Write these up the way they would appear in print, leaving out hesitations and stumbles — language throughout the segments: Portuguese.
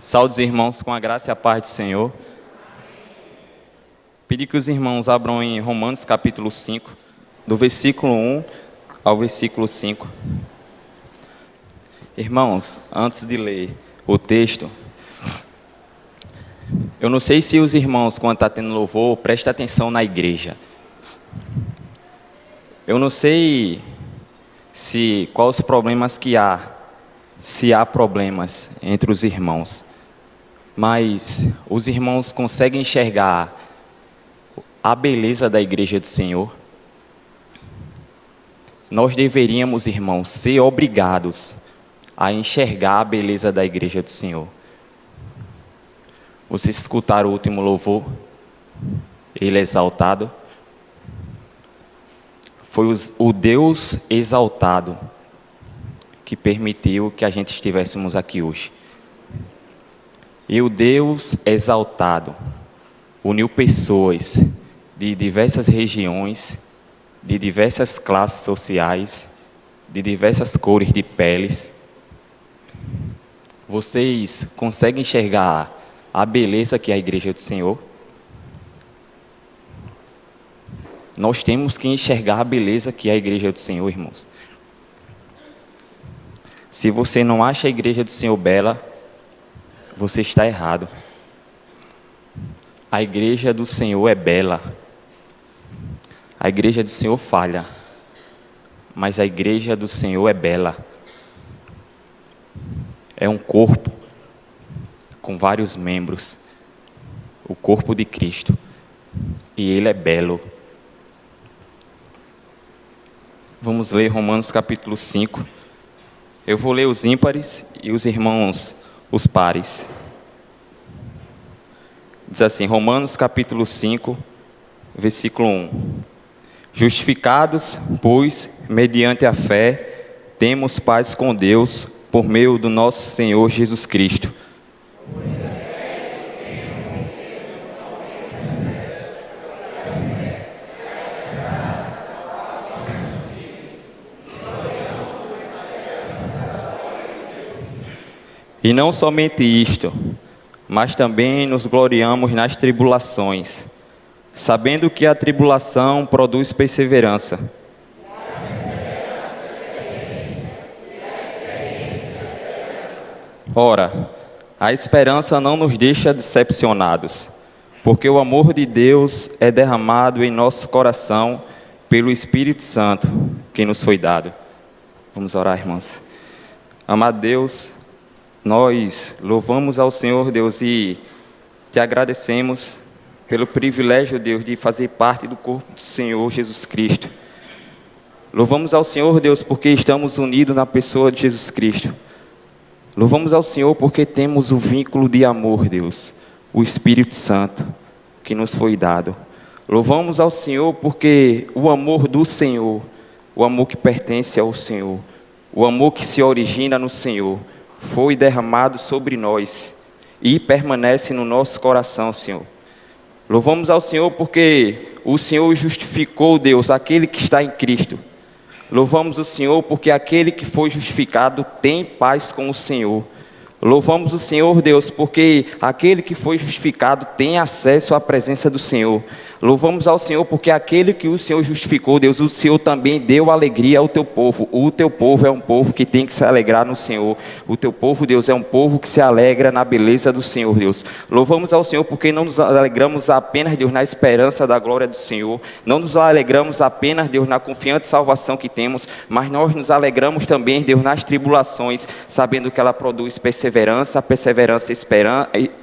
Saúde os irmãos com a graça e a paz do Senhor. Pedi que os irmãos abram em Romanos capítulo 5, do versículo 1 ao versículo 5. Irmãos, antes de ler o texto, eu não sei se os irmãos, quando está tendo louvor, prestem atenção na igreja. Eu não sei quais os problemas que há, se há problemas entre os irmãos, mas os irmãos conseguem enxergar a beleza da igreja do Senhor. Nós deveríamos, irmãos, ser obrigados a enxergar a beleza da igreja do Senhor. Vocês escutaram o último louvor? Ele é exaltado. Foi o Deus exaltado que permitiu que a gente estivéssemos aqui hoje. E o Deus exaltado uniu pessoas de diversas regiões, de diversas classes sociais, de diversas cores de peles. Vocês conseguem enxergar a beleza que é a igreja do Senhor? Nós temos que enxergar a beleza que é a igreja do Senhor, irmãos. Se você não acha a igreja do Senhor bela, você está errado. A igreja do Senhor é bela. A igreja do Senhor falha, mas a igreja do Senhor é bela. É um corpo com vários membros, o corpo de Cristo, e ele é belo. Vamos ler Romanos capítulo 5. Eu vou ler os ímpares e os irmãos os pares. Diz assim, Romanos capítulo 5, versículo 1. Justificados, pois, mediante a fé, temos paz com Deus, por meio do nosso Senhor Jesus Cristo. E não somente isto, mas também nos gloriamos nas tribulações, sabendo que a tribulação produz perseverança. Ora, a esperança não nos deixa decepcionados, porque o amor de Deus é derramado em nosso coração pelo Espírito Santo que nos foi dado. Vamos orar, irmãos. Amado Deus, nós louvamos ao Senhor, Deus, e te agradecemos pelo privilégio, Deus, de fazer parte do corpo do Senhor Jesus Cristo. Louvamos ao Senhor, Deus, porque estamos unidos na pessoa de Jesus Cristo. Louvamos ao Senhor porque temos o vínculo de amor, Deus, o Espírito Santo que nos foi dado. Louvamos ao Senhor porque o amor do Senhor, o amor que pertence ao Senhor, o amor que se origina no Senhor, foi derramado sobre nós e permanece no nosso coração, Senhor. Louvamos ao Senhor porque o Senhor justificou, Deus, aquele que está em Cristo. Louvamos o Senhor porque aquele que foi justificado tem paz com o Senhor. Louvamos o Senhor, Deus, porque aquele que foi justificado tem acesso à presença do Senhor. Louvamos ao Senhor porque aquele que o Senhor justificou, Deus, o Senhor também deu alegria ao teu povo. O teu povo é um povo que tem que se alegrar no Senhor. O teu povo, Deus, é um povo que se alegra na beleza do Senhor, Deus. Louvamos ao Senhor porque não nos alegramos apenas, Deus, na esperança da glória do Senhor. Não nos alegramos apenas, Deus, na confiante salvação que temos, mas nós nos alegramos também, Deus, nas tribulações, sabendo que ela produz perseverança,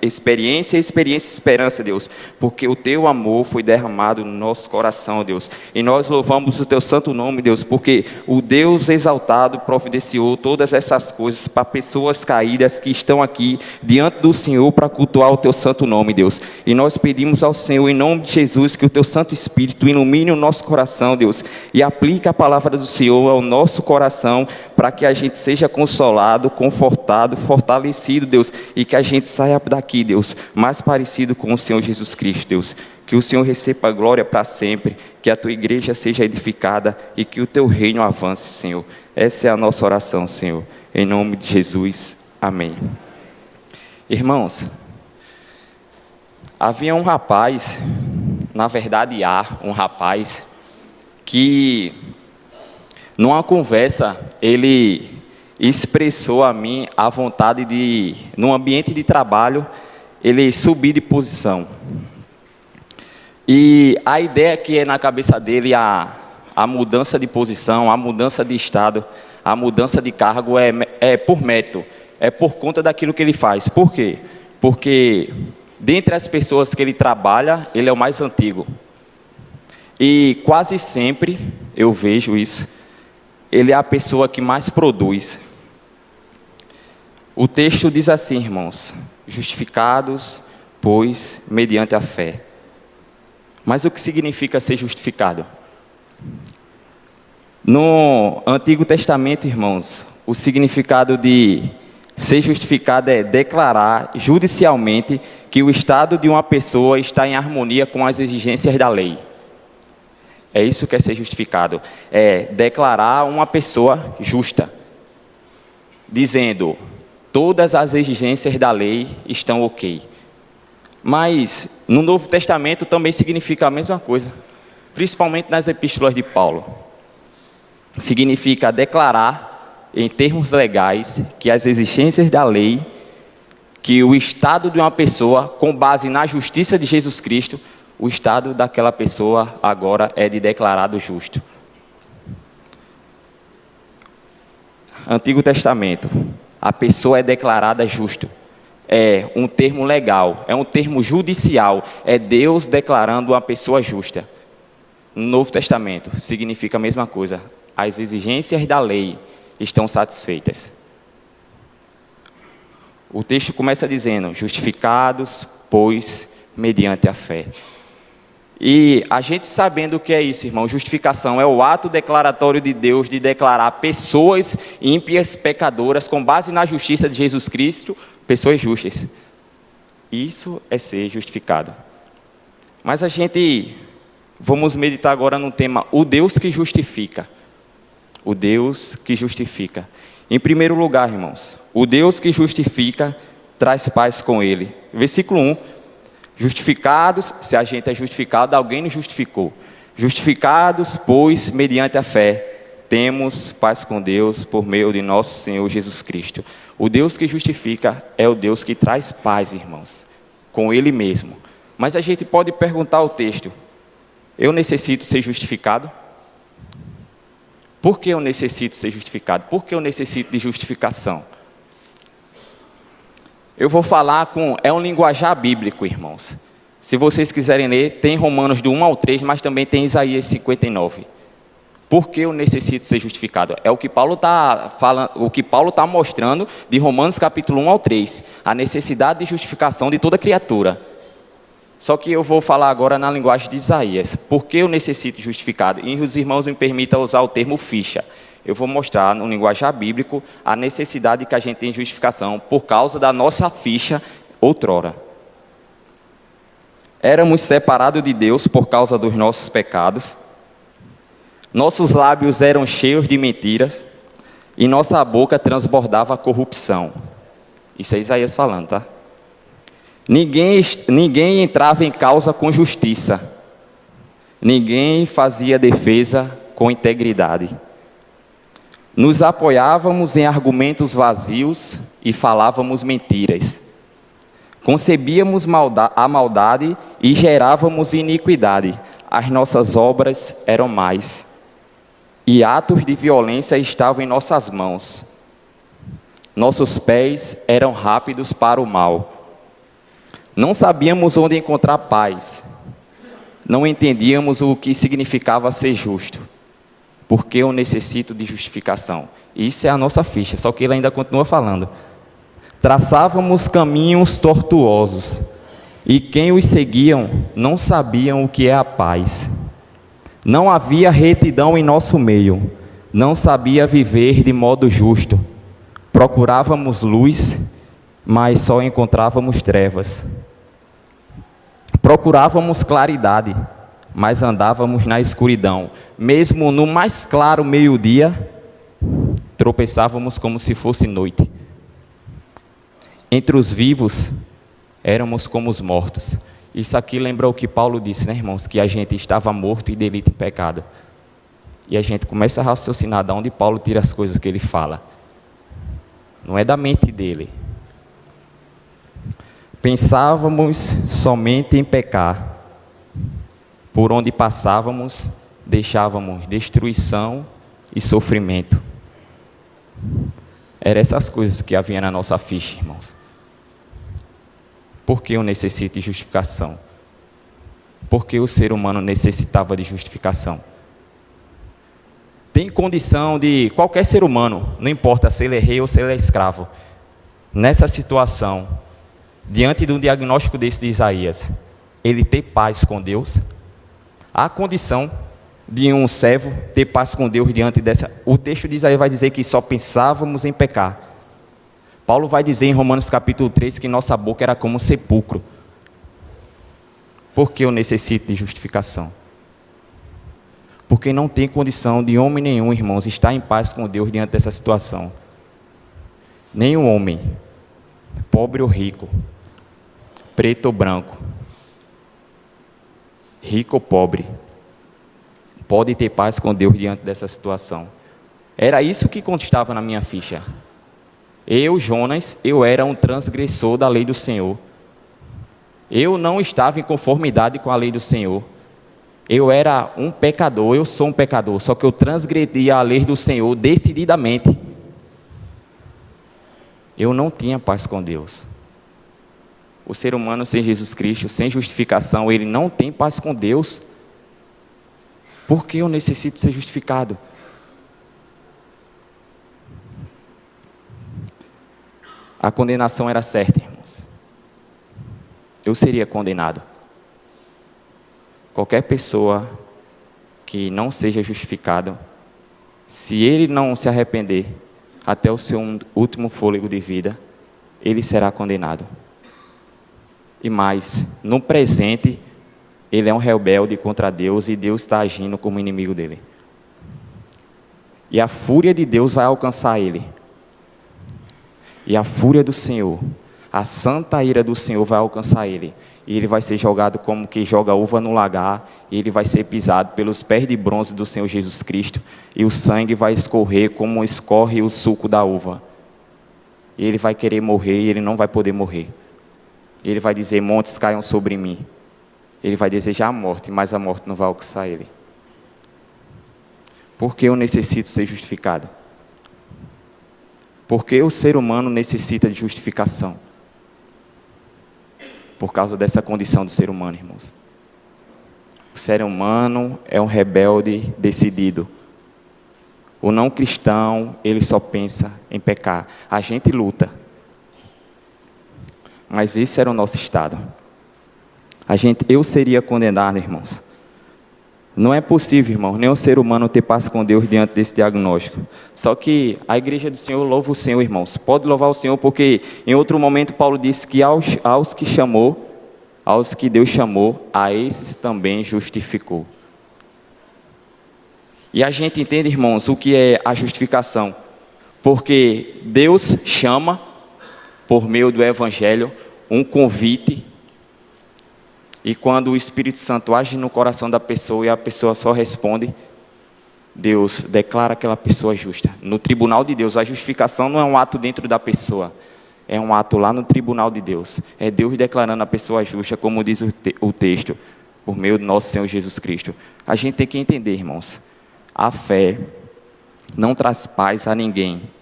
experiência, esperança, Deus. Porque o teu amor foi derramado no nosso coração, Deus. E nós louvamos o teu santo nome, Deus, porque o Deus exaltado providenciou todas essas coisas para pessoas caídas que estão aqui diante do Senhor para cultuar o teu santo nome, Deus. E nós pedimos ao Senhor, em nome de Jesus, que o teu Santo Espírito ilumine o nosso coração, Deus, e aplique a palavra do Senhor ao nosso coração, para que a gente seja consolado, confortado, fortalecido, Deus, e que a gente saia daqui, Deus, mais parecido com o Senhor Jesus Cristo, Deus. Que o Senhor receba a glória para sempre, que a tua igreja seja edificada e que o teu reino avance, Senhor. Essa é a nossa oração, Senhor. Em nome de Jesus. Amém. Irmãos, havia um rapaz, na verdade há um rapaz, que numa conversa ele expressou a mim a vontade de, num ambiente de trabalho, ele subir de posição. E a ideia que é na cabeça dele, a mudança de posição, a mudança de estado, a mudança de cargo é por mérito, é por conta daquilo que ele faz. Por quê? Porque dentre as pessoas que ele trabalha, ele é o mais antigo. E quase sempre, eu vejo isso, ele é a pessoa que mais produz. O texto diz assim, irmãos: justificados, pois, mediante a fé. Mas o que significa ser justificado? No Antigo Testamento, irmãos, o significado de ser justificado é declarar judicialmente que o estado de uma pessoa está em harmonia com as exigências da lei. É isso que é ser justificado. É declarar uma pessoa justa, dizendo: todas as exigências da lei estão ok. Mas no Novo Testamento também significa a mesma coisa, principalmente nas epístolas de Paulo. Significa declarar, em termos legais, que as exigências da lei, que o estado de uma pessoa, com base na justiça de Jesus Cristo, o estado daquela pessoa agora é de declarado justo. Antigo Testamento, a pessoa é declarada justo. É um termo legal, é um termo judicial, é Deus declarando uma pessoa justa. No Novo Testamento, significa a mesma coisa. As exigências da lei estão satisfeitas. O texto começa dizendo: justificados, pois, mediante a fé. E a gente sabendo o que é isso, irmão, justificação é o ato declaratório de Deus de declarar pessoas ímpias, pecadoras, com base na justiça de Jesus Cristo, pessoas justas. Isso é ser justificado. Mas vamos meditar agora no tema, o Deus que justifica. O Deus que justifica. Em primeiro lugar, irmãos, o Deus que justifica traz paz com Ele. Versículo 1. Justificados, se a gente é justificado, alguém nos justificou. Justificados, pois, mediante a fé, temos paz com Deus por meio de nosso Senhor Jesus Cristo. O Deus que justifica é o Deus que traz paz, irmãos, com Ele mesmo. Mas a gente pode perguntar ao texto: eu necessito ser justificado? Por que eu necessito ser justificado? Por que eu necessito de justificação? Eu vou falar é um linguajar bíblico, irmãos. Se vocês quiserem ler, tem Romanos do 1 ao 3, mas também tem Isaías 59. Por que eu necessito ser justificado? É o que Paulo está falando, o que Paulo está mostrando de Romanos capítulo 1 ao 3. A necessidade de justificação de toda criatura. Só que eu vou falar agora na linguagem de Isaías. Por que eu necessito de justificado? E os irmãos me permitam usar o termo ficha. Eu vou mostrar no linguajar bíblico a necessidade que a gente tem de justificação por causa da nossa ficha outrora. Éramos separados de Deus por causa dos nossos pecados. Nossos lábios eram cheios de mentiras e nossa boca transbordava corrupção. Isso é Isaías falando, tá? Ninguém entrava em causa com justiça. Ninguém fazia defesa com integridade. Nos apoiávamos em argumentos vazios e falávamos mentiras. Concebíamos a maldade e gerávamos iniquidade. As nossas obras eram más. E atos de violência estavam em nossas mãos. Nossos pés eram rápidos para o mal. Não sabíamos onde encontrar paz. Não entendíamos o que significava ser justo. Porque eu necessito de justificação. Isso é a nossa ficha, só que ele ainda continua falando. Traçávamos caminhos tortuosos, e quem os seguiam não sabiam o que é a paz. Não havia retidão em nosso meio, não sabia viver de modo justo. Procurávamos luz, mas só encontrávamos trevas. Procurávamos claridade, mas andávamos na escuridão. Mesmo no mais claro meio-dia, tropeçávamos como se fosse noite. entre os vivos, éramos como os mortos. Isso aqui lembra o que Paulo disse, né, irmãos? Que a gente estava morto e delito e pecado. E a gente começa a raciocinar de onde Paulo tira as coisas que ele fala. Não é da mente dele. Pensávamos somente em pecar. Por onde passávamos, deixávamos destruição e sofrimento. Eram essas coisas que havia na nossa ficha, irmãos. Por que eu necessito de justificação? Por que o ser humano necessitava de justificação? Tem condição de qualquer ser humano, não importa se ele é rei ou se ele é escravo, nessa situação, diante de um diagnóstico desse de Isaías, ele ter paz com Deus? Há condição de um servo ter paz com Deus diante dessa... O texto de Isaías vai dizer que só pensávamos em pecar. Paulo vai dizer em Romanos capítulo 3 que nossa boca era como um sepulcro. Por que eu necessito de justificação? Porque não tem condição de homem nenhum, irmãos, estar em paz com Deus diante dessa situação. Nenhum homem, pobre ou rico, preto ou branco, rico ou pobre, pode ter paz com Deus diante dessa situação. Era isso que constava na minha ficha. Eu, Jonas, eu era um transgressor da lei do Senhor. Eu não estava em conformidade com a lei do Senhor. Eu era um pecador, eu sou um pecador, só que eu transgredia a lei do Senhor decididamente. Eu não tinha paz com Deus. O ser humano sem Jesus Cristo, sem justificação, ele não tem paz com Deus. Por que eu necessito ser justificado? A condenação era certa, irmãos. Eu seria condenado. Qualquer pessoa que não seja justificado, se ele não se arrepender até o seu último fôlego de vida, ele será condenado. E mais, no presente, ele é um rebelde contra Deus e Deus está agindo como inimigo dele. E a fúria de Deus vai alcançar ele. E a fúria do Senhor, a santa ira do Senhor vai alcançar ele. E ele vai ser jogado como que joga uva no lagar. E ele vai ser pisado pelos pés de bronze do Senhor Jesus Cristo. E o sangue vai escorrer como escorre o suco da uva. E ele vai querer morrer e ele não vai poder morrer. Ele vai dizer, montes caiam sobre mim. Ele vai desejar a morte, mas a morte não vai alcançar ele. Por que eu necessito ser justificado? Porque o ser humano necessita de justificação. Por causa dessa condição do ser humano, irmãos. O ser humano é um rebelde decidido. O não cristão, ele só pensa em pecar. A gente luta. Mas esse era o nosso estado. Eu seria condenado, irmãos. Não é possível, irmão, nenhum ser humano ter paz com Deus diante desse diagnóstico. Só que a igreja do Senhor louva o Senhor, irmãos. Pode louvar o Senhor porque em outro momento Paulo disse que aos que chamou, aos que Deus chamou, a esses também justificou. E a gente entende, irmãos, o que é a justificação. Porque Deus chama, por meio do Evangelho, um convite. E quando o Espírito Santo age no coração da pessoa e a pessoa só responde, Deus declara aquela pessoa justa. No tribunal de Deus, a justificação não é um ato dentro da pessoa, é um ato lá no tribunal de Deus. É Deus declarando a pessoa justa, como diz o texto, por meio do nosso Senhor Jesus Cristo. A gente tem que entender, irmãos, a fé não traz paz a ninguém.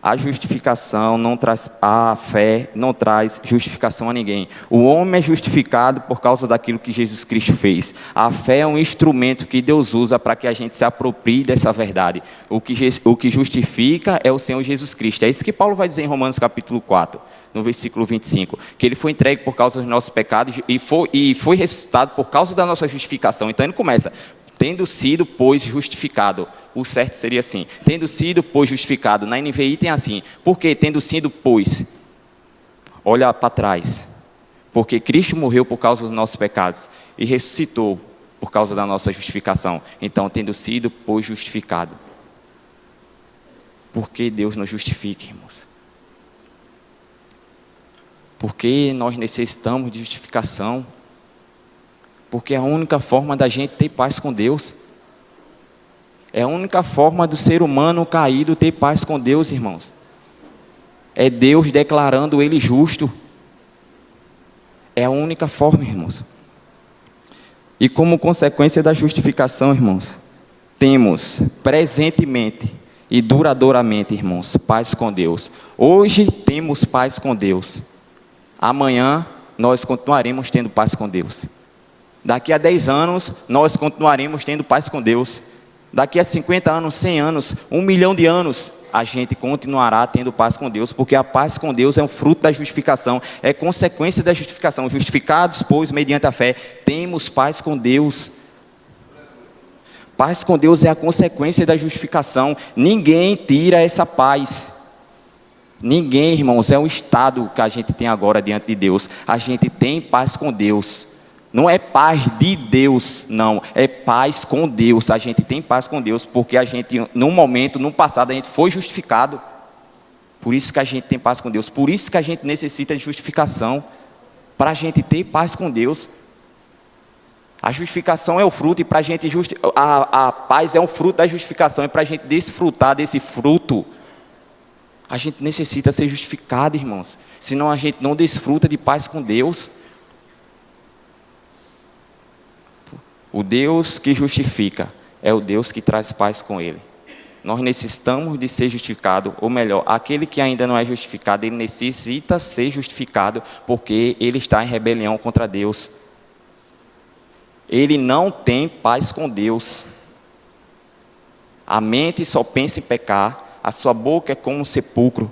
A justificação não traz, a fé não traz justificação a ninguém. O homem é justificado por causa daquilo que Jesus Cristo fez. A fé é um instrumento que Deus usa para que a gente se aproprie dessa verdade. O que justifica é o Senhor Jesus Cristo. É isso que Paulo vai dizer em Romanos capítulo 4, no versículo 25. Que ele foi entregue por causa dos nossos pecados e foi ressuscitado por causa da nossa justificação. Então ele começa, tendo sido, pois, justificado. O certo seria assim, tendo sido, pois, justificado. Na NVI tem assim, porque tendo sido, pois, olha para trás, porque Cristo morreu por causa dos nossos pecados e ressuscitou por causa da nossa justificação. Então, tendo sido, pois, justificado. Por que Deus nos justifica, irmãos? Porque nós necessitamos de justificação. Porque é a única forma da gente ter paz com Deus. É a única forma do ser humano caído ter paz com Deus, irmãos. É Deus declarando Ele justo. É a única forma, irmãos. E como consequência da justificação, irmãos, temos presentemente e duradouramente, irmãos, paz com Deus. Hoje temos paz com Deus. Amanhã nós continuaremos tendo paz com Deus. Daqui a 10 anos nós continuaremos tendo paz com Deus. Daqui a 50 anos, 100 anos, 1 milhão de anos, a gente continuará tendo paz com Deus, porque a paz com Deus é um fruto da justificação, é consequência da justificação. Justificados, pois, mediante a fé, temos paz com Deus. Paz com Deus é a consequência da justificação. Ninguém tira essa paz. Ninguém, irmãos, é um estado que a gente tem agora diante de Deus. A gente tem paz com Deus. Não é paz de Deus, não, é paz com Deus. A gente tem paz com Deus porque a gente, num momento, no passado, a gente foi justificado. Por isso que a gente tem paz com Deus. Por isso que a gente necessita de justificação, para a gente ter paz com Deus. A justificação é o fruto, e para a gente, a paz é um fruto da justificação, e para a gente desfrutar desse fruto, a gente necessita ser justificado, irmãos. Senão a gente não desfruta de paz com Deus. O Deus que justifica é o Deus que traz paz com Ele. Nós necessitamos de ser justificado, ou melhor, aquele que ainda não é justificado, ele necessita ser justificado porque ele está em rebelião contra Deus. Ele não tem paz com Deus. A mente só pensa em pecar, a sua boca é como um sepulcro.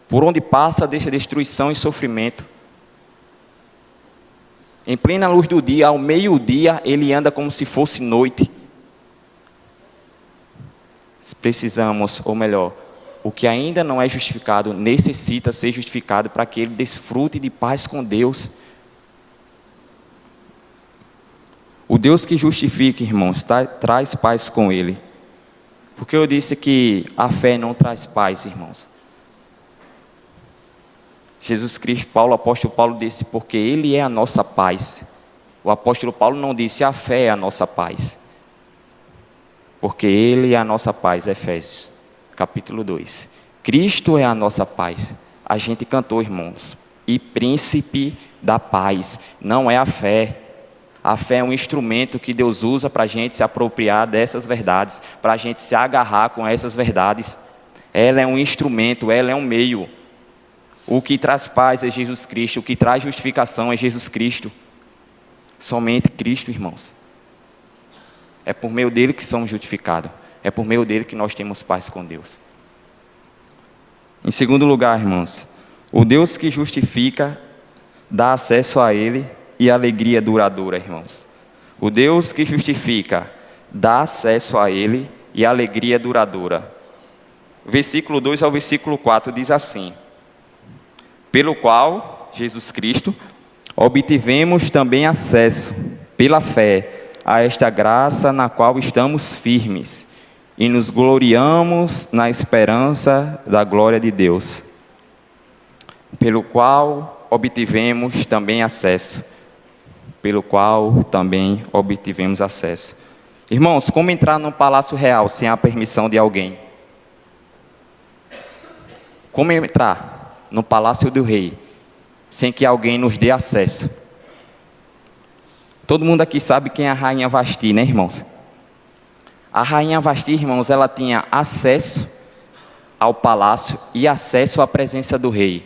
Por onde passa, deixa destruição e sofrimento. Em plena luz do dia, ao meio-dia, ele anda como se fosse noite. Precisamos, ou melhor, o que ainda não é justificado, necessita ser justificado para que ele desfrute de paz com Deus. O Deus que justifica, irmãos, traz paz com Ele. Porque eu disse que a fé não traz paz, irmãos. Jesus Cristo, o apóstolo Paulo disse, porque Ele é a nossa paz. O apóstolo Paulo não disse, a fé é a nossa paz. Porque Ele é a nossa paz, Efésios, capítulo 2. Cristo é a nossa paz. A gente cantou, irmãos, e príncipe da paz, não é a fé. A fé é um instrumento que Deus usa para a gente se apropriar dessas verdades, para a gente se agarrar com essas verdades. Ela é um instrumento, ela é um meio. O que traz paz é Jesus Cristo, o que traz justificação é Jesus Cristo. Somente Cristo, irmãos. É por meio dele que somos justificados. É por meio dele que nós temos paz com Deus. Em segundo lugar, irmãos, o Deus que justifica dá acesso a Ele e alegria duradoura, irmãos. O Deus que justifica dá acesso a Ele e alegria duradoura. Versículo 2 ao versículo 4 diz assim: pelo qual, Jesus Cristo, obtivemos também acesso, pela fé, a esta graça na qual estamos firmes, e nos gloriamos na esperança da glória de Deus. Pelo qual obtivemos também acesso. Pelo qual também obtivemos acesso. Irmãos, como entrar num palácio real sem a permissão de alguém? Como entrar no palácio do rei sem que alguém nos dê acesso? Todo mundo aqui sabe quem é a rainha Vasti, né, irmãos? A rainha Vasti, irmãos, ela tinha acesso ao palácio e acesso à presença do rei,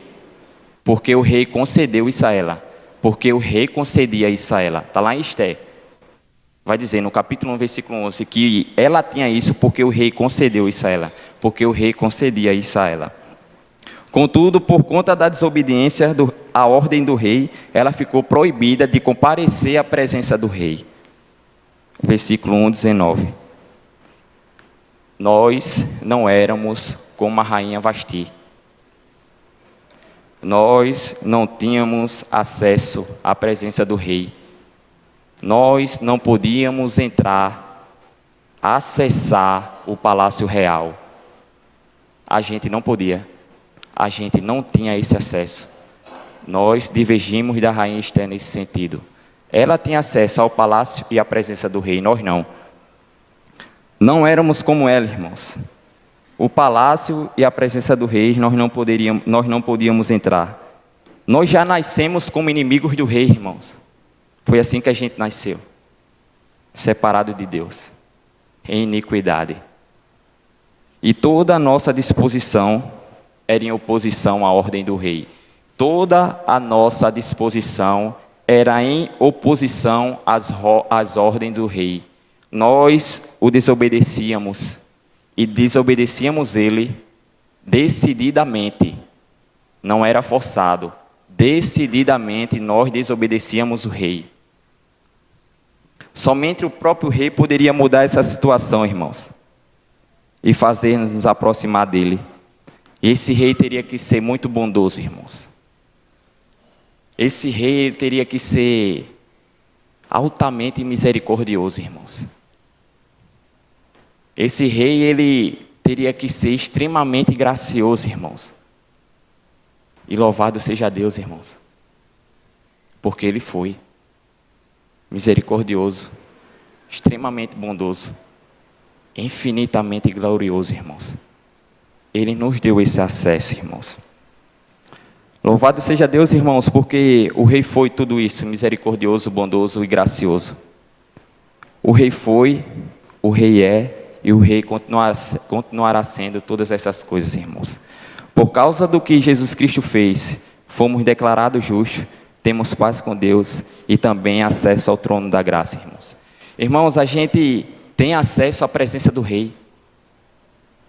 porque o rei concedeu isso a ela, porque o rei concedia isso a ela. Está lá em Esté. Vai dizer no capítulo 1, versículo 11, que ela tinha isso porque o rei concedeu isso a ela, porque o rei concedia isso a ela. Contudo, por conta da desobediência à ordem do rei, ela ficou proibida de comparecer à presença do rei. Versículo 1, 19. Nós não éramos como a rainha Vasti. Nós não tínhamos acesso à presença do rei. Nós não podíamos entrar, acessar o palácio real. A gente não podia. a gente não tinha esse acesso. Nós divergimos da rainha Esther nesse sentido. Ela tinha acesso ao palácio e à presença do rei, nós não. Não éramos como ela, irmãos. O palácio e a presença do rei, nós não podíamos entrar. Nós já nascemos como inimigos do rei, irmãos. Foi assim que a gente nasceu. Separado de Deus, em iniquidade. E toda a nossa disposição era em oposição à ordem do rei. Toda a nossa disposição era em oposição às ordens do rei. Nós o desobedecíamos e desobedecíamos ele decididamente. Não era forçado. Decididamente nós desobedecíamos o rei. Somente o próprio rei poderia mudar essa situação, irmãos, e fazer-nos nos aproximar dele. Esse rei teria que ser muito bondoso, irmãos. Esse rei teria que ser altamente misericordioso, irmãos. Esse rei, ele teria que ser extremamente gracioso, irmãos. E louvado seja Deus, irmãos, porque ele foi misericordioso, extremamente bondoso, infinitamente glorioso, irmãos. Ele nos deu esse acesso, irmãos. Louvado seja Deus, irmãos, porque o rei foi tudo isso, misericordioso, bondoso e gracioso. O rei foi, o rei é, e o rei continuará sendo todas essas coisas, irmãos. Por causa do que Jesus Cristo fez, fomos declarados justos, temos paz com Deus e também acesso ao trono da graça, irmãos. Irmãos, a gente tem acesso à presença do rei.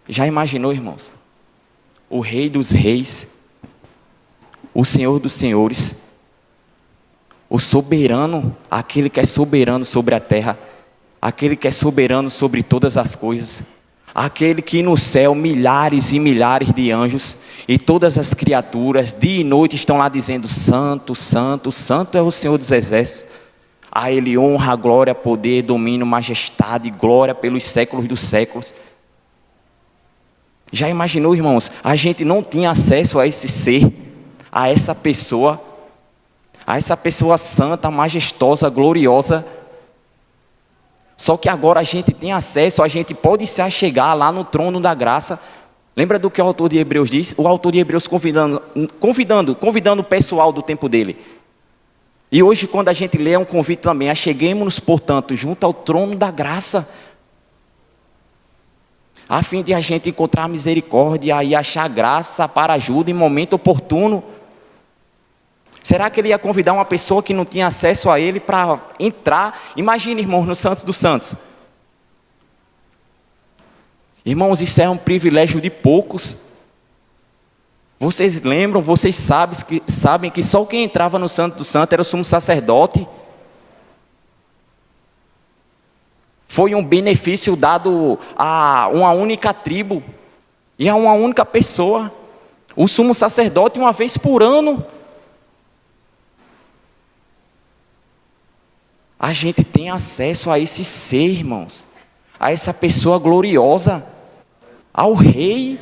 Já imaginou, irmãos? O rei dos reis, o senhor dos senhores, o soberano, aquele que é soberano sobre a terra, aquele que é soberano sobre todas as coisas, aquele que no céu milhares e milhares de anjos e todas as criaturas dia e noite estão lá dizendo: santo, santo, santo é o Senhor dos exércitos. A ele honra, glória, poder, domínio, majestade, glória pelos séculos dos séculos. Já imaginou, irmãos? A gente não tinha acesso a esse ser, a essa pessoa santa, majestosa, gloriosa. Só que agora a gente tem acesso, a gente pode se achegar lá no trono da graça. Lembra do que o autor de Hebreus diz? O autor de Hebreus convidando o pessoal do tempo dele. E hoje, quando a gente lê, é um convite também: acheguemo-nos, portanto, junto ao trono da graça, a fim de a gente encontrar misericórdia e achar graça para ajuda em momento oportuno. Será que ele ia convidar uma pessoa que não tinha acesso a ele para entrar? Imagine, irmãos, no Santos dos Santos. Irmãos, isso é um privilégio de poucos. Vocês lembram, vocês sabem que só quem entrava no Santo dos Santos era o sumo sacerdote. Foi um benefício dado a uma única tribo e a uma única pessoa. O sumo sacerdote, uma vez por ano. A gente tem acesso a esse ser, irmãos, a essa pessoa gloriosa, ao rei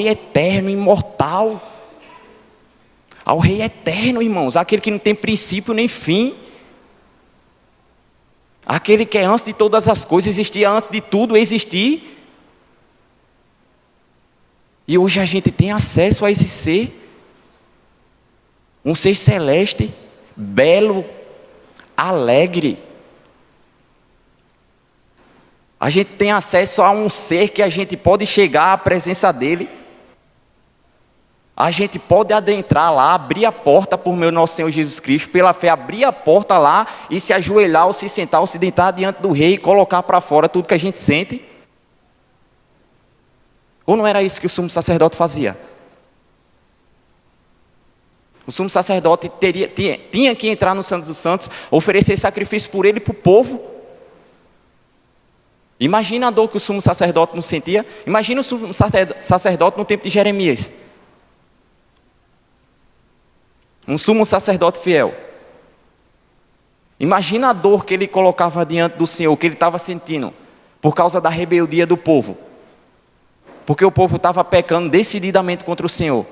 eterno, imortal, ao rei eterno, irmãos, aquele que não tem princípio nem fim, aquele que é antes de todas as coisas, existia antes de tudo existir. E hoje a gente tem acesso a esse ser, um ser celeste, belo, alegre. A gente tem acesso a um ser que a gente pode chegar à presença dele. A gente pode adentrar lá, abrir a porta por meu nosso Senhor Jesus Cristo, pela fé, abrir a porta lá e se ajoelhar, ou se sentar, ou se deitar diante do rei e colocar para fora tudo que a gente sente. Ou não era isso que o sumo sacerdote fazia? O sumo sacerdote tinha que entrar no Santos dos Santos, oferecer sacrifício por ele e para o povo. Imagina a dor que o sumo sacerdote não sentia. Imagina o sumo sacerdote no tempo de Jeremias. Um sumo sacerdote fiel. Imagina a dor que ele colocava diante do Senhor, que ele estava sentindo, por causa da rebeldia do povo. porque o povo estava pecando decididamente contra o Senhor.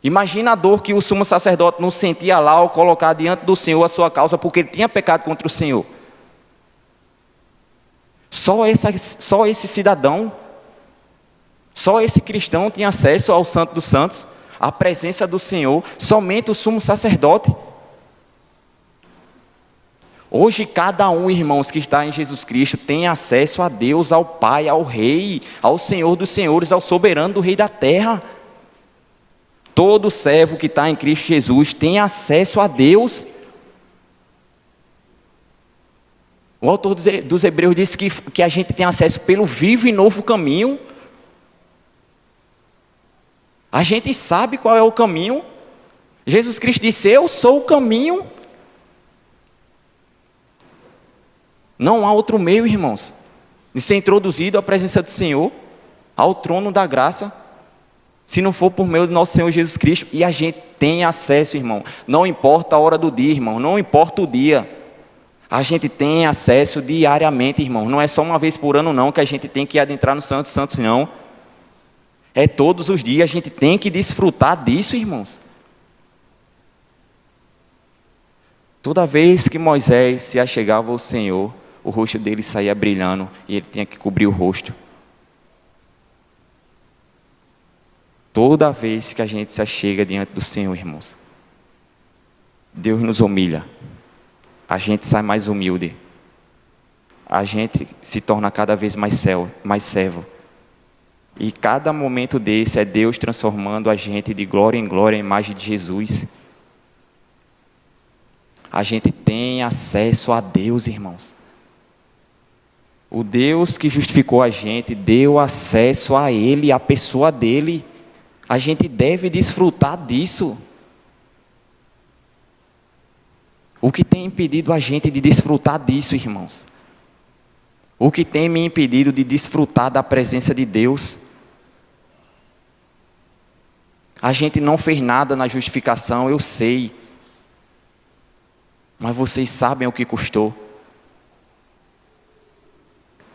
Imagina a dor que o sumo sacerdote não sentia lá ao colocar diante do Senhor a sua causa, porque ele tinha pecado contra o Senhor. Só esse cidadão, só esse cristão tinha acesso ao Santo dos Santos, à presença do Senhor, somente o sumo sacerdote. Hoje cada um, irmãos, que está em Jesus Cristo, tem acesso a Deus, ao Pai, ao Rei, ao Senhor dos Senhores, ao soberano do Rei da Terra. Todo servo que está em Cristo Jesus tem acesso a Deus. O autor dos Hebreus disse que a gente tem acesso pelo vivo e novo caminho. A gente sabe qual é o caminho. Jesus Cristo disse: eu sou o caminho. Não há outro meio, irmãos, de ser introduzido à presença do Senhor, ao trono da graça, se não for por meio do nosso Senhor Jesus Cristo. E a gente tem acesso, irmão. Não importa a hora do dia, irmão. Não importa o dia. A gente tem acesso diariamente, irmão. Não é só uma vez por ano, não, que a gente tem que adentrar no Santo dos Santos, não. É todos os dias. A gente tem que desfrutar disso, irmãos. Toda vez que Moisés se achegava ao Senhor, o rosto dele saía brilhando e ele tinha que cobrir o rosto. Toda vez que a gente se achega diante do Senhor, irmãos, Deus nos humilha. A gente sai mais humilde. A gente se torna cada vez mais servo. E cada momento desse é Deus transformando a gente de glória em glória à imagem de Jesus. A gente tem acesso a Deus, irmãos. O Deus que justificou a gente deu acesso a Ele, à pessoa dEle. A gente deve desfrutar disso. O que tem impedido a gente de desfrutar disso, irmãos? O que tem me impedido de desfrutar da presença de Deus? A gente não fez nada na justificação, eu sei. Mas vocês sabem o que custou.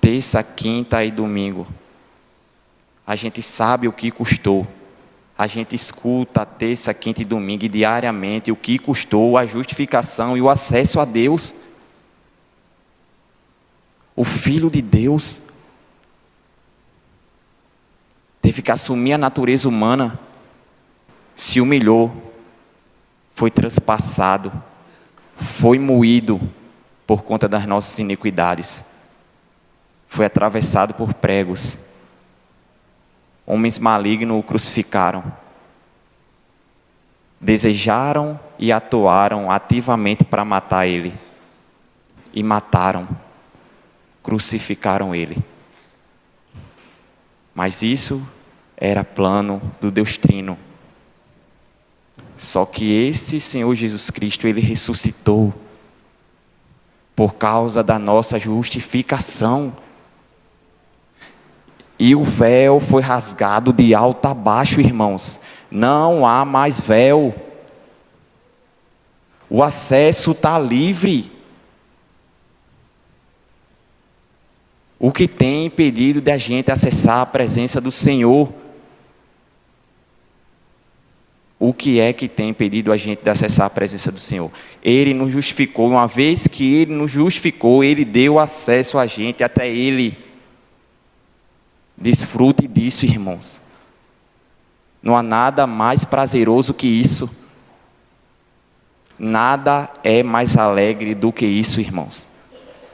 Terça, quinta e domingo. A gente sabe o que custou. A gente escuta terça, quinta e domingo e diariamente o que custou a justificação e o acesso a Deus. O Filho de Deus teve que assumir a natureza humana, se humilhou, foi transpassado, foi moído por conta das nossas iniquidades, foi atravessado por pregos. Homens malignos o crucificaram, desejaram e atuaram ativamente para matar ele, e mataram, crucificaram ele. Mas isso era plano do Deus Trino. Só que esse Senhor Jesus Cristo, Ele ressuscitou por causa da nossa justificação. E o véu foi rasgado de alto a baixo, irmãos. Não há mais véu. O acesso está livre. O que tem impedido de a gente acessar a presença do Senhor? O que é que tem impedido a gente de acessar a presença do Senhor? Ele nos justificou. Uma vez que Ele nos justificou, Ele deu acesso a gente até Ele. Desfrute disso, irmãos. Não há nada mais prazeroso que isso. Nada é mais alegre do que isso, irmãos.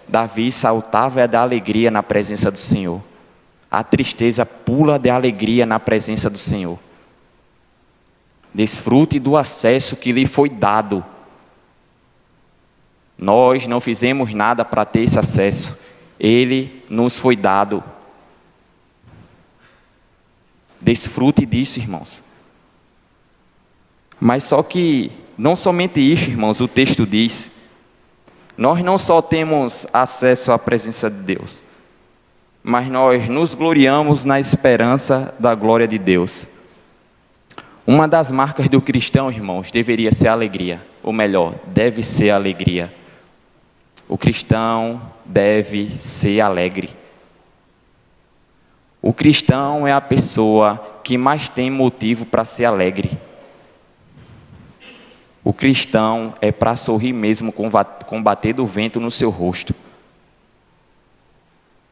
Davi saltava da alegria na presença do Senhor. A tristeza pula de alegria na presença do Senhor. Desfrute do acesso que lhe foi dado. Nós não fizemos nada para ter esse acesso. Ele nos foi dado. Desfrute disso, irmãos. Mas só que, não somente isso, irmãos, o texto diz, nós não só temos acesso à presença de Deus, mas nós nos gloriamos na esperança da glória de Deus. Uma das marcas do cristão, irmãos, deveria ser a alegria, ou melhor, deve ser a alegria. O cristão deve ser alegre. O cristão é a pessoa que mais tem motivo para ser alegre. O cristão é para sorrir mesmo, combater do vento no seu rosto.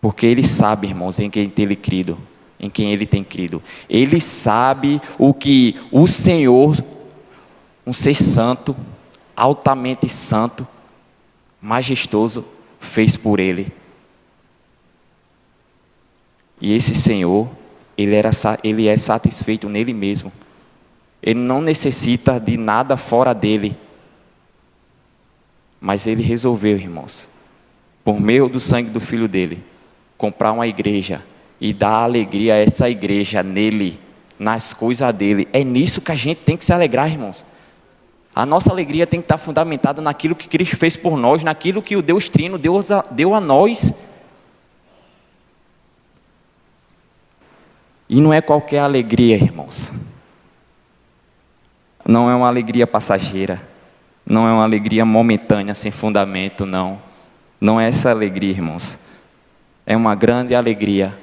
Porque ele sabe, irmãos, em quem ele crido, em quem ele tem crido. Ele sabe o que o Senhor, um ser santo, altamente santo, majestoso, fez por ele. E esse Senhor, ele é satisfeito nele mesmo. Ele não necessita de nada fora dele. Mas ele resolveu, irmãos, por meio do sangue do Filho dele, comprar uma igreja e dar alegria a essa igreja nele, nas coisas dele. É nisso que a gente tem que se alegrar, irmãos. A nossa alegria tem que estar fundamentada naquilo que Cristo fez por nós, naquilo que o Deus Trino deu a nós. E não é qualquer alegria, irmãos. Não é uma alegria passageira. Não é uma alegria momentânea, sem fundamento, não. Não é essa alegria, irmãos. É uma grande alegria.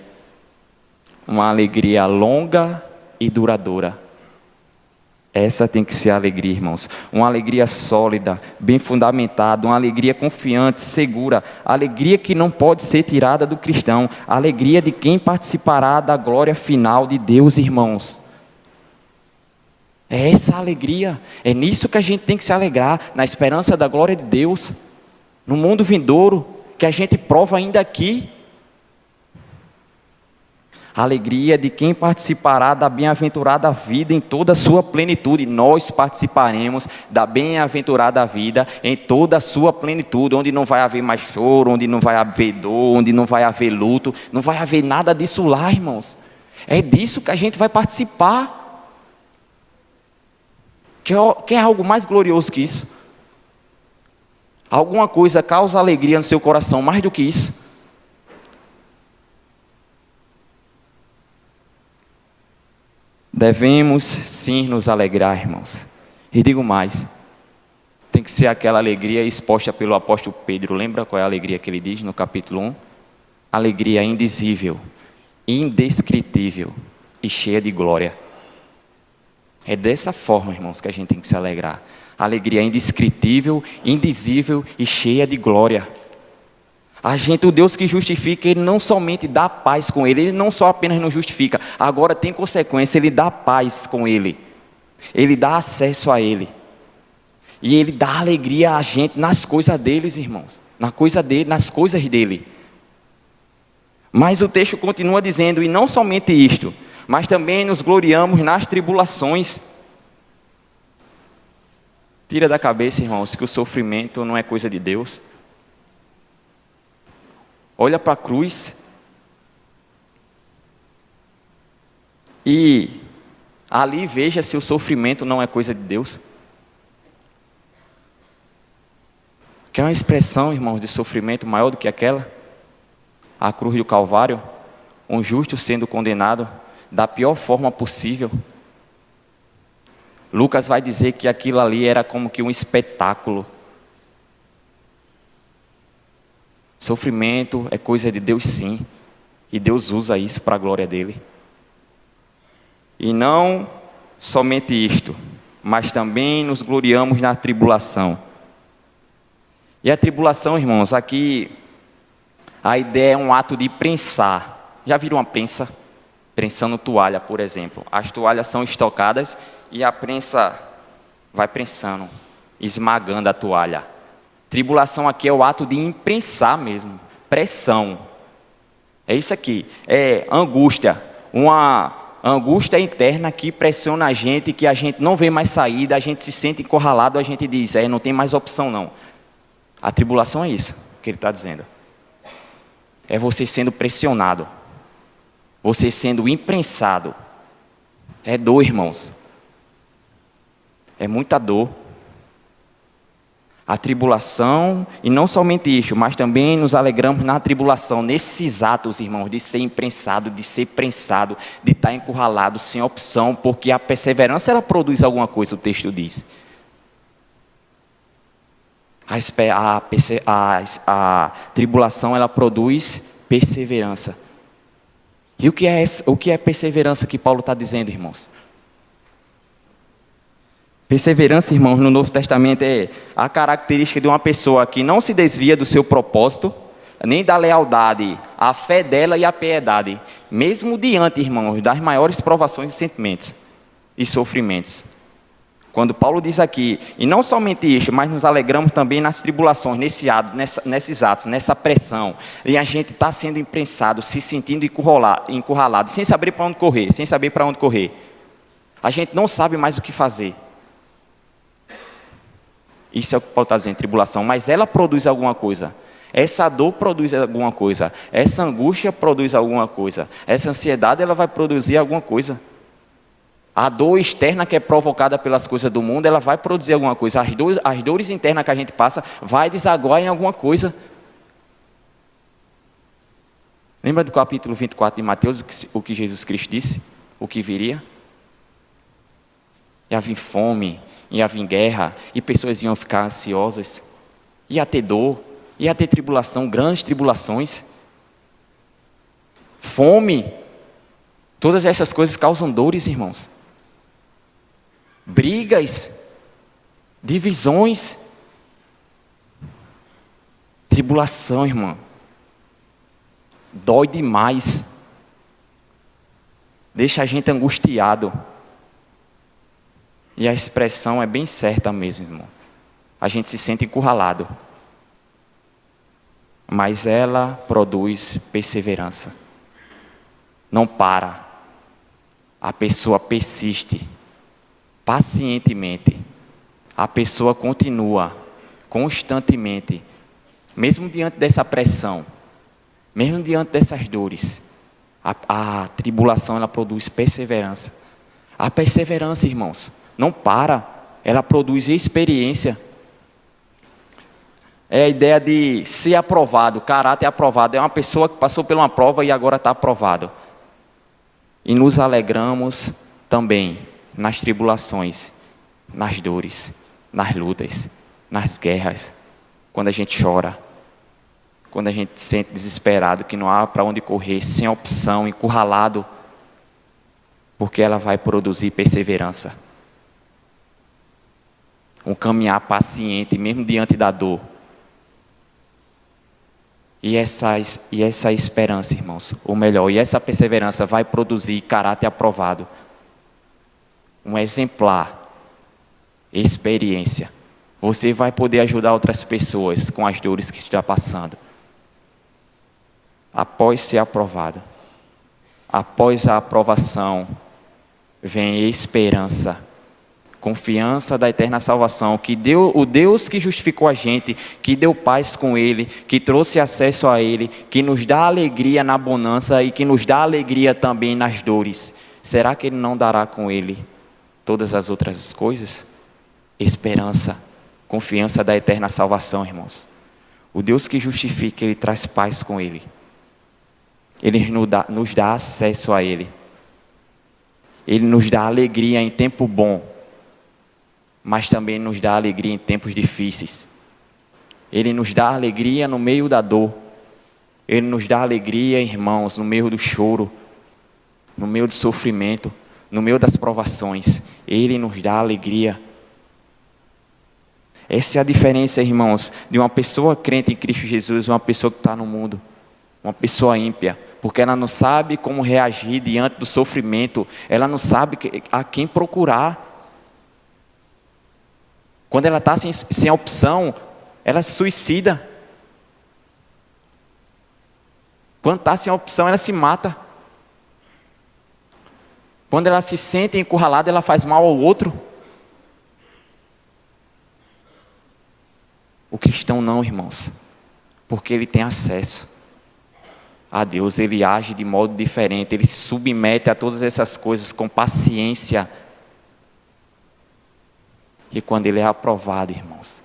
Uma alegria longa e duradoura. Essa tem que ser a alegria, irmãos. Uma alegria sólida, bem fundamentada, uma alegria confiante, segura. Alegria que não pode ser tirada do cristão. A alegria de quem participará da glória final de Deus, irmãos. É essa a alegria. É nisso que a gente tem que se alegrar, na esperança da glória de Deus. No mundo vindouro, que a gente prova ainda aqui. A alegria de quem participará da bem-aventurada vida em toda a sua plenitude. Nós participaremos da bem-aventurada vida em toda a sua plenitude, onde não vai haver mais choro, onde não vai haver dor, onde não vai haver luto, não vai haver nada disso lá, irmãos. É disso que a gente vai participar. Quer algo mais glorioso que isso? Alguma coisa causa alegria no seu coração mais do que isso? Devemos sim nos alegrar, irmãos. E digo mais, tem que ser aquela alegria exposta pelo apóstolo Pedro. Lembra qual é a alegria que ele diz no capítulo 1? Alegria indizível, indescritível e cheia de glória. É dessa forma, irmãos, que a gente tem que se alegrar. Alegria indescritível, indizível e cheia de glória. O Deus que justifica, Ele não somente dá paz com Ele, Ele não só apenas nos justifica, agora tem consequência, Ele dá paz com Ele. Ele dá acesso a Ele. E Ele dá alegria a gente nas coisas deles, irmãos. Nas coisas dEle. Mas o texto continua dizendo, e não somente isto, mas também nos gloriamos nas tribulações. Tira da cabeça, irmãos, que o sofrimento não é coisa de Deus. Olha para a cruz e ali veja se o sofrimento não é coisa de Deus. Quer uma expressão, irmãos, de sofrimento maior do que aquela? A cruz do Calvário, um justo sendo condenado da pior forma possível. Lucas vai dizer que aquilo ali era como que um espetáculo. Sofrimento é coisa de Deus, sim. E Deus usa isso para a glória dele. E não somente isto, mas também nos gloriamos na tribulação. E a tribulação, irmãos, aqui a ideia é um ato de prensar. Já viram uma prensa? Prensando toalha, por exemplo. As toalhas são estocadas e a prensa vai prensando, esmagando a toalha. Tribulação aqui é o ato de imprensar mesmo, pressão. É isso aqui, é angústia, uma angústia interna que pressiona a gente, que a gente não vê mais saída, a gente se sente encurralado, a gente diz, não tem mais opção não. A tribulação é isso que ele está dizendo. É você sendo pressionado, você sendo imprensado. É dor, irmãos. É muita dor. A tribulação, e não somente isso, mas também nos alegramos na tribulação, nesses atos, irmãos, de ser imprensado, de ser prensado, de estar encurralado, sem opção, porque a perseverança, ela produz alguma coisa, o texto diz. A tribulação, ela produz perseverança. E o que é perseverança que Paulo está dizendo, irmãos? Perseverança, irmãos, no Novo Testamento é a característica de uma pessoa que não se desvia do seu propósito, nem da lealdade, a fé dela e a piedade, mesmo diante, irmãos, das maiores provações e sentimentos e sofrimentos. Quando Paulo diz aqui, e não somente isso, mas nos alegramos também nas tribulações, nesses atos, nessa pressão, e a gente está sendo imprensado, se sentindo encurralado, sem saber para onde correr, sem saber para onde correr. A gente não sabe mais o que fazer. Isso é o que Paulo está dizendo, tribulação, mas ela produz alguma coisa. Essa dor produz alguma coisa, essa angústia produz alguma coisa, essa ansiedade ela vai produzir alguma coisa. A dor externa que é provocada pelas coisas do mundo, ela vai produzir alguma coisa. As dores internas que a gente passa, vai desaguar em alguma coisa. Lembra do capítulo 24 de Mateus, o que Jesus Cristo disse? O que viria? Ia vir fome, ia vir guerra, e pessoas iam ficar ansiosas. Ia ter dor, ia ter tribulação, grandes tribulações. Fome. Todas essas coisas causam dores, irmãos. Brigas, divisões, tribulação, irmão, dói demais, deixa a gente angustiado, e a expressão é bem certa mesmo, irmão, a gente se sente encurralado, mas ela produz perseverança, não para, a pessoa persiste, pacientemente, a pessoa continua, constantemente, mesmo diante dessa pressão, mesmo diante dessas dores, a tribulação ela produz perseverança. A perseverança, irmãos, não para, ela produz experiência. É a ideia de ser aprovado, caráter aprovado, é uma pessoa que passou por uma prova e agora está aprovado. E nos alegramos também nas tribulações, nas dores, nas lutas, nas guerras, quando a gente chora, quando a gente se sente desesperado, que não há para onde correr, sem opção, encurralado, porque ela vai produzir perseverança. Um caminhar paciente, mesmo diante da dor. E essa esperança, irmãos, ou melhor, e essa perseverança vai produzir caráter aprovado. Um exemplar, experiência. Você vai poder ajudar outras pessoas com as dores que está passando. Após ser aprovado, após a aprovação, vem esperança, confiança da eterna salvação, que deu o Deus que justificou a gente, que deu paz com Ele, que trouxe acesso a Ele, que nos dá alegria na bonança e que nos dá alegria também nas dores. Será que Ele não dará com Ele todas as outras coisas? Esperança, confiança da eterna salvação, irmãos. O Deus que justifica, Ele traz paz com Ele. Ele nos dá acesso a Ele. Ele nos dá alegria em tempo bom, mas também nos dá alegria em tempos difíceis. Ele nos dá alegria no meio da dor. Ele nos dá alegria, irmãos, no meio do choro, no meio do sofrimento, no meio das provações. Ele nos dá alegria. Essa é a diferença, irmãos, de uma pessoa crente em Cristo Jesus e uma pessoa que está no mundo. Uma pessoa ímpia, porque ela não sabe como reagir diante do sofrimento. Ela não sabe a quem procurar. Quando ela está sem opção, ela se suicida. Quando está sem opção, ela se mata. Quando ela se sente encurralada, ela faz mal ao outro. O cristão não, irmãos, porque ele tem acesso a Deus, ele age de modo diferente, ele se submete a todas essas coisas com paciência. E quando ele é aprovado, irmãos,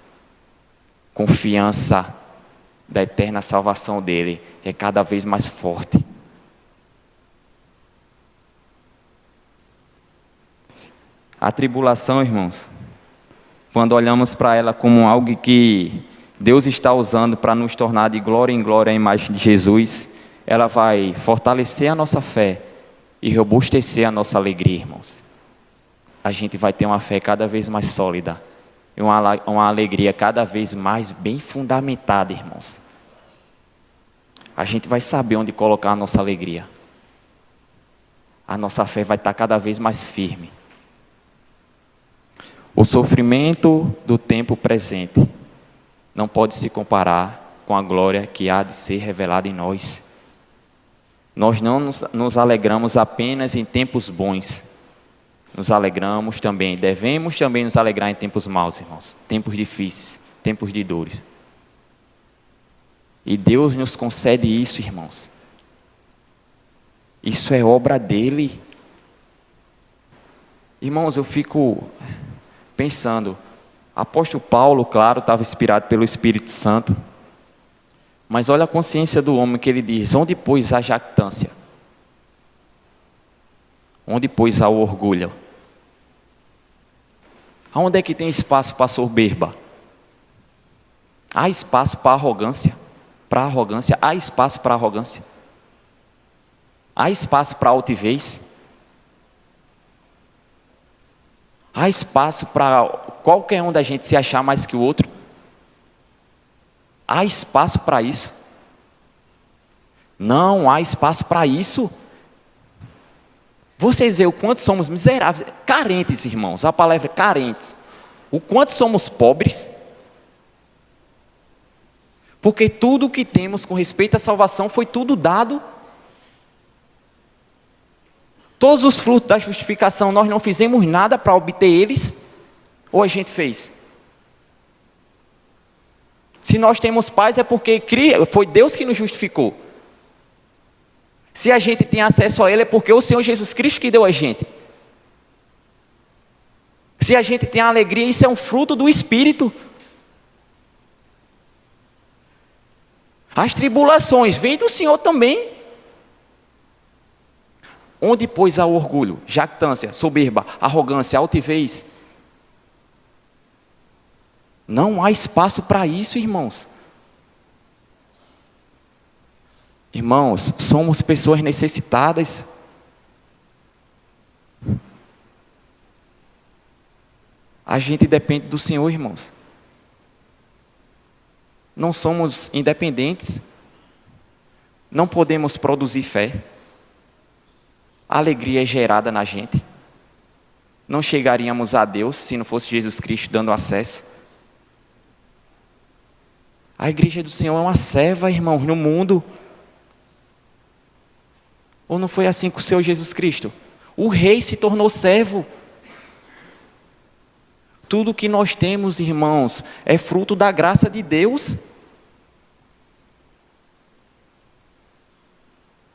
confiança da eterna salvação dele é cada vez mais forte. A tribulação, irmãos, quando olhamos para ela como algo que Deus está usando para nos tornar de glória em glória a imagem de Jesus, ela vai fortalecer a nossa fé e robustecer a nossa alegria, irmãos. A gente vai ter uma fé cada vez mais sólida e uma alegria cada vez mais bem fundamentada, irmãos. A gente vai saber onde colocar a nossa alegria. A nossa fé vai estar cada vez mais firme. O sofrimento do tempo presente não pode se comparar com a glória que há de ser revelada em nós. Nós não nos alegramos apenas em tempos bons. Nos alegramos também, devemos também nos alegrar em tempos maus, irmãos. Tempos difíceis, tempos de dores. E Deus nos concede isso, irmãos. Isso é obra dele. Irmãos, eu fico pensando, apóstolo Paulo, claro, estava inspirado pelo Espírito Santo, mas olha a consciência do homem que ele diz: onde pois a jactância? Onde pois há o orgulho? Aonde é que tem espaço para soberba? Há espaço para arrogância? Há espaço para arrogância? Há espaço para altivez? Há espaço para qualquer um da gente se achar mais que o outro? Há espaço para isso? Não há espaço para isso. Vocês veem o quanto somos miseráveis, carentes, irmãos, a palavra é carentes. O quanto somos pobres. Porque tudo o que temos com respeito à salvação foi tudo dado. Todos os frutos da justificação, nós não fizemos nada para obter eles, ou a gente fez? Se nós temos paz é porque foi Deus que nos justificou. Se a gente tem acesso a Ele é porque o Senhor Jesus Cristo que deu a gente. Se a gente tem alegria, isso é um fruto do Espírito. As tribulações vêm do Senhor também. Onde pois há o orgulho, jactância, soberba, arrogância, altivez? Não há espaço para isso, irmãos. Irmãos, somos pessoas necessitadas. A gente depende do Senhor, irmãos. Não somos independentes. Não podemos produzir fé. A alegria é gerada na gente. Não chegaríamos a Deus se não fosse Jesus Cristo dando acesso. A igreja do Senhor é uma serva, irmãos, no mundo. Ou não foi assim com o Senhor Jesus Cristo? O rei se tornou servo. Tudo que nós temos, irmãos, é fruto da graça de Deus.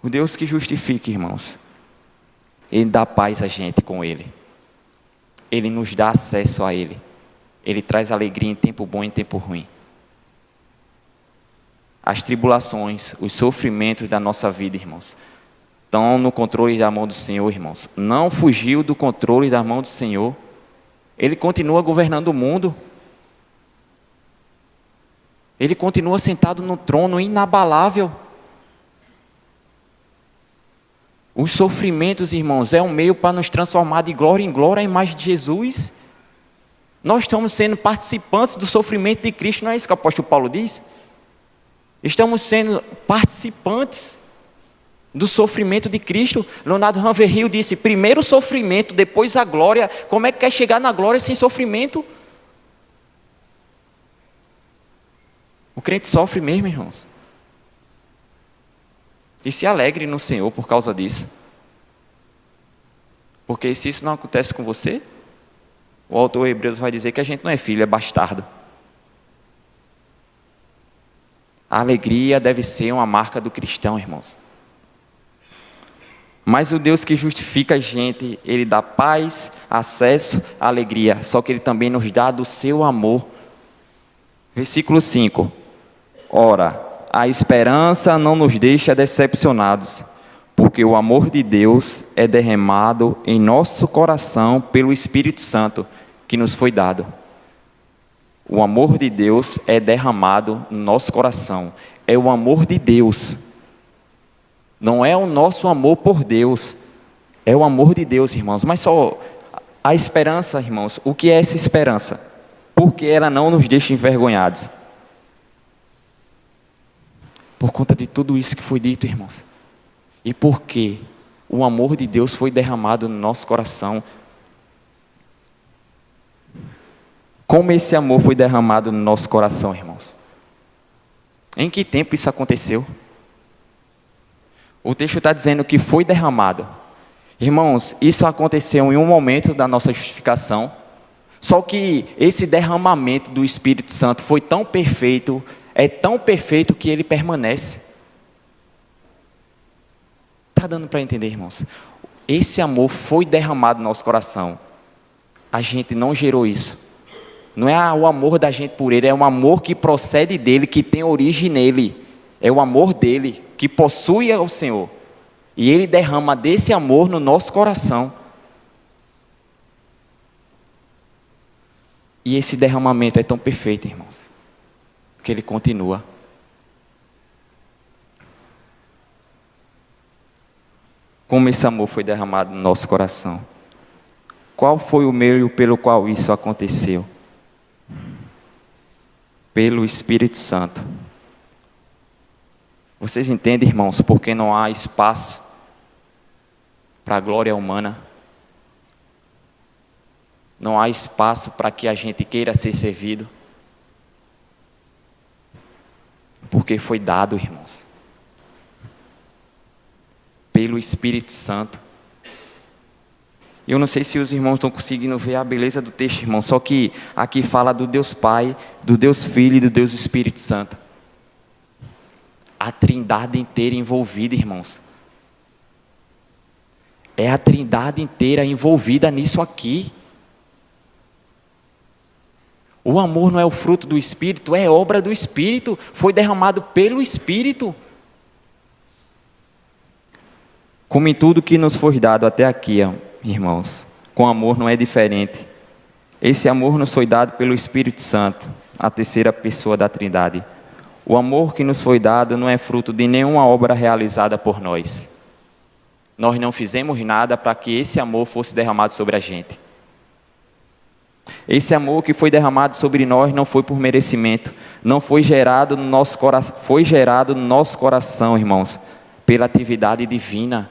O Deus que justifica, irmãos. Ele dá paz a gente com Ele. Ele nos dá acesso a Ele. Ele traz alegria em tempo bom e em tempo ruim. As tribulações, os sofrimentos da nossa vida, irmãos, estão no controle da mão do Senhor, irmãos. Não fugiu do controle da mão do Senhor. Ele continua governando o mundo. Ele continua sentado no trono inabalável. Os sofrimentos, irmãos, é um meio para nos transformar de glória em glória à imagem de Jesus. Nós estamos sendo participantes do sofrimento de Cristo, não é isso que o apóstolo Paulo diz? Estamos sendo participantes do sofrimento de Cristo. Leonardo Ravenhill disse: primeiro o sofrimento, depois a glória. Como é que quer chegar na glória sem sofrimento? O crente sofre mesmo, irmãos. E se alegre no Senhor por causa disso. Porque se isso não acontece com você, o autor Hebreus vai dizer que a gente não é filho, é bastardo. A alegria deve ser uma marca do cristão, irmãos. Mas o Deus que justifica a gente, Ele dá paz, acesso, alegria. Só que Ele também nos dá do seu amor. Versículo 5. Ora, a esperança não nos deixa decepcionados, porque o amor de Deus é derramado em nosso coração pelo Espírito Santo que nos foi dado. O amor de Deus é derramado no nosso coração. É o amor de Deus. Não é o nosso amor por Deus, é o amor de Deus, irmãos. Mas só a esperança, irmãos, o que é essa esperança? Porque ela não nos deixa envergonhados. Por conta de tudo isso que foi dito, irmãos. E porque o amor de Deus foi derramado no nosso coração. Como esse amor foi derramado no nosso coração, irmãos? Em que tempo isso aconteceu? O texto está dizendo que foi derramado. Irmãos, isso aconteceu em um momento da nossa justificação. Só que esse derramamento do Espírito Santo foi tão perfeito, é tão perfeito que ele permanece. Está dando para entender, irmãos? Esse amor foi derramado no nosso coração. A gente não gerou isso. Não é o amor da gente por ele, é um amor que procede dele, que tem origem nele. É o amor dele, que possui o Senhor. E ele derrama desse amor no nosso coração. E esse derramamento é tão perfeito, irmãos, que ele continua. Como esse amor foi derramado no nosso coração? Qual foi o meio pelo qual isso aconteceu? Pelo Espírito Santo. Vocês entendem, irmãos, porque não há espaço para a glória humana? Não há espaço para que a gente queira ser servido? Porque foi dado, irmãos, pelo Espírito Santo. Eu não sei se os irmãos estão conseguindo ver a beleza do texto, irmão. Só que aqui fala do Deus Pai, do Deus Filho e do Deus Espírito Santo. A trindade inteira envolvida, irmãos. É a trindade inteira envolvida nisso aqui. O amor não é o fruto do Espírito, é obra do Espírito. Foi derramado pelo Espírito. Como em tudo que nos foi dado até aqui, irmãos, com amor não é diferente. Esse amor nos foi dado pelo Espírito Santo, a terceira pessoa da Trindade. O amor que nos foi dado não é fruto de nenhuma obra realizada por nós. Nós não fizemos nada para que esse amor fosse derramado sobre a gente. Esse amor que foi derramado sobre nós não foi por merecimento, não foi gerado no nosso coração, foi gerado no nosso coração, irmãos, pela atividade divina.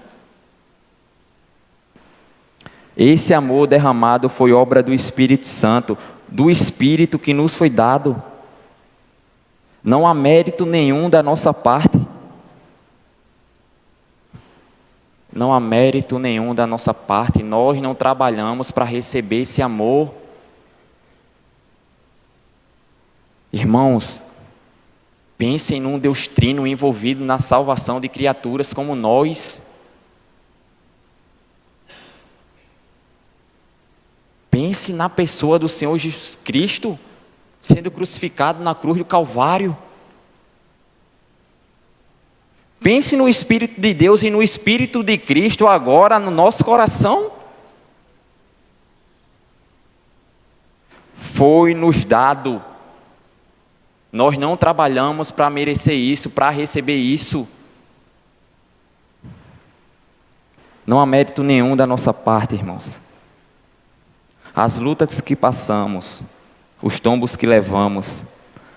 Esse amor derramado foi obra do Espírito Santo, do Espírito que nos foi dado. Não há mérito nenhum da nossa parte. Não há mérito nenhum da nossa parte. Nós não trabalhamos para receber esse amor. Irmãos, pensem num Deus trino envolvido na salvação de criaturas como nós. Pense na pessoa do Senhor Jesus Cristo, sendo crucificado na cruz do Calvário. Pense no Espírito de Deus e no Espírito de Cristo agora no nosso coração. Foi nos dado. Nós não trabalhamos para merecer isso, para receber isso. Não há mérito nenhum da nossa parte, irmãos. As lutas que passamos, os tombos que levamos,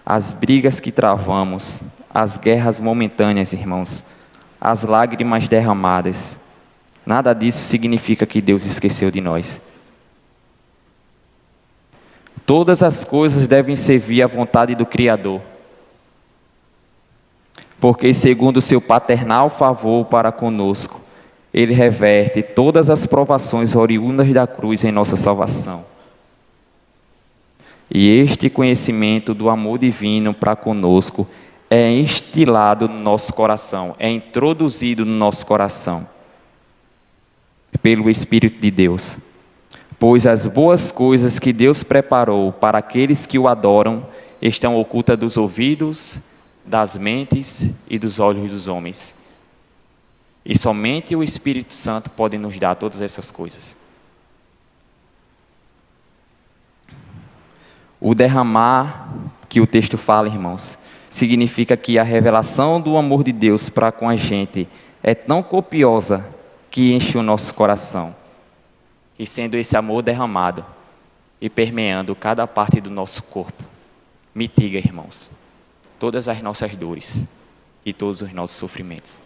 as brigas que travamos, as guerras momentâneas, irmãos, as lágrimas derramadas, nada disso significa que Deus esqueceu de nós. Todas as coisas devem servir à vontade do Criador, porque segundo o seu paternal favor para conosco, Ele reverte todas as provações oriundas da cruz em nossa salvação. E este conhecimento do amor divino para conosco é instilado no nosso coração, é introduzido no nosso coração pelo Espírito de Deus. Pois as boas coisas que Deus preparou para aqueles que o adoram estão ocultas dos ouvidos, das mentes e dos olhos dos homens. E somente o Espírito Santo pode nos dar todas essas coisas. O derramar que o texto fala, irmãos, significa que a revelação do amor de Deus para com a gente é tão copiosa que enche o nosso coração. E sendo esse amor derramado e permeando cada parte do nosso corpo, mitiga, irmãos, todas as nossas dores e todos os nossos sofrimentos.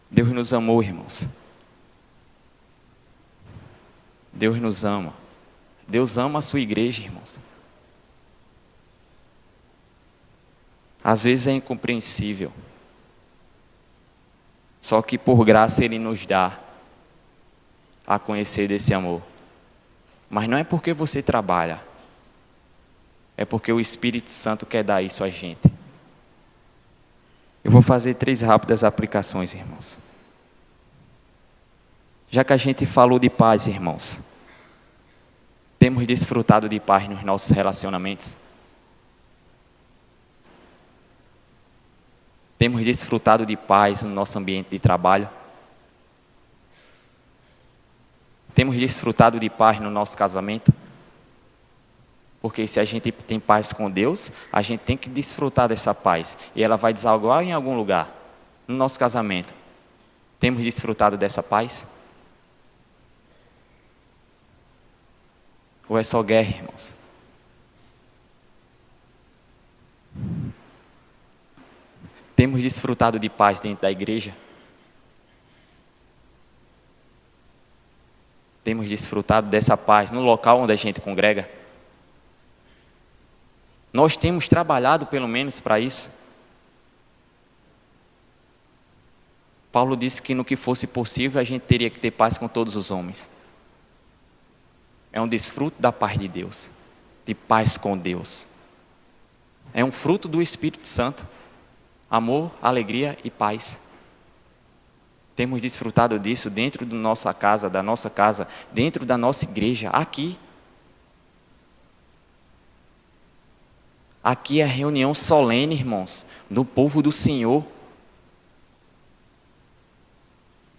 Deus nos amou, irmãos. Deus nos ama. Deus ama a sua igreja, irmãos. Às vezes é incompreensível. Só que por graça Ele nos dá a conhecer desse amor. Mas não é porque você trabalha. É porque o Espírito Santo quer dar isso a gente. Eu vou fazer 3 rápidas aplicações, irmãos. Já que a gente falou de paz, irmãos, temos desfrutado de paz nos nossos relacionamentos? Temos desfrutado de paz no nosso ambiente de trabalho? Temos desfrutado de paz no nosso casamento? Porque se a gente tem paz com Deus, a gente tem que desfrutar dessa paz. E ela vai desaguar em algum lugar. No nosso casamento, temos desfrutado dessa paz? Ou é só guerra, irmãos? Temos desfrutado de paz dentro da igreja? Temos desfrutado dessa paz no local onde a gente congrega? Nós temos trabalhado pelo menos para isso? Paulo disse que no que fosse possível a gente teria que ter paz com todos os homens. É um desfruto da paz de Deus, de paz com Deus. É um fruto do Espírito Santo. Amor, alegria e paz. Temos desfrutado disso dentro da nossa casa, dentro da nossa igreja, aqui. Aqui é a reunião solene, irmãos, do povo do Senhor.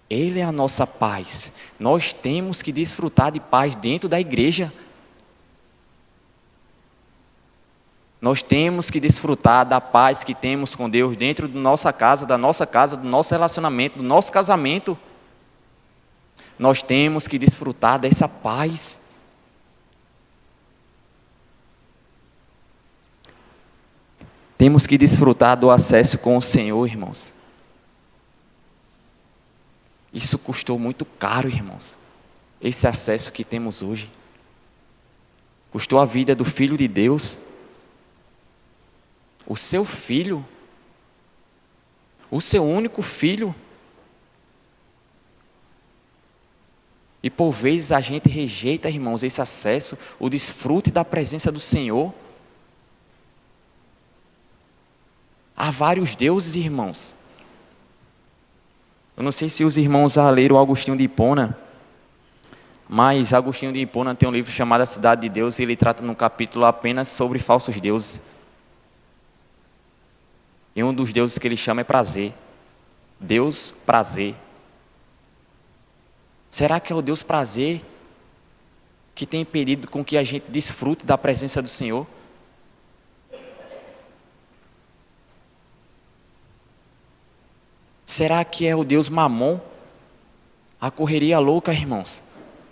Ele é a nossa paz. Nós temos que desfrutar de paz dentro da igreja. Nós temos que desfrutar da paz que temos com Deus dentro da nossa casa, do nosso relacionamento, do nosso casamento. Nós temos que desfrutar dessa paz. Temos que desfrutar do acesso com o Senhor, irmãos. Isso custou muito caro, irmãos. Esse acesso que temos hoje. Custou a vida do Filho de Deus. O seu filho. O seu único filho. E por vezes a gente rejeita, irmãos, esse acesso, o desfrute da presença do Senhor. Há vários deuses, irmãos. Eu não sei se os irmãos já leram Agostinho de Hipona, mas Agostinho de Hipona tem um livro chamado A Cidade de Deus, e ele trata num capítulo apenas sobre falsos deuses. E um dos deuses que ele chama é prazer. Deus prazer. Será que é o Deus prazer que tem impedido com que a gente desfrute da presença do Senhor? Será que é o Deus Mamon? A correria louca, irmãos,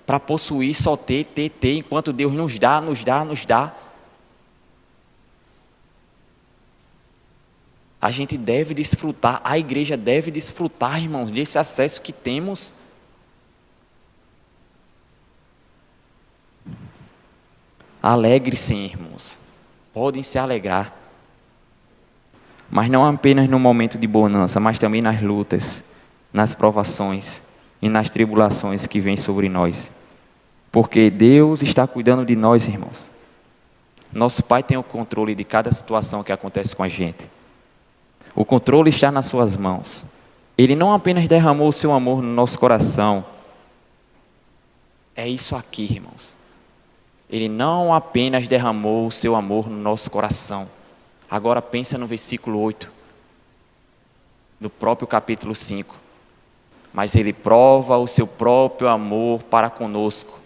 para possuir, só ter, enquanto Deus nos dá. A gente deve desfrutar, a igreja deve desfrutar, irmãos, desse acesso que temos. Alegre-se, irmãos, podem se alegrar. Mas não apenas no momento de bonança, mas também nas lutas, nas provações e nas tribulações que vêm sobre nós. Porque Deus está cuidando de nós, irmãos. Nosso Pai tem o controle de cada situação que acontece com a gente. O controle está nas suas mãos. Ele não apenas derramou o seu amor no nosso coração. É isso aqui, irmãos. Ele não apenas derramou o seu amor no nosso coração. Agora pensa no versículo 8, do próprio capítulo 5. Mas Ele prova o seu próprio amor para conosco,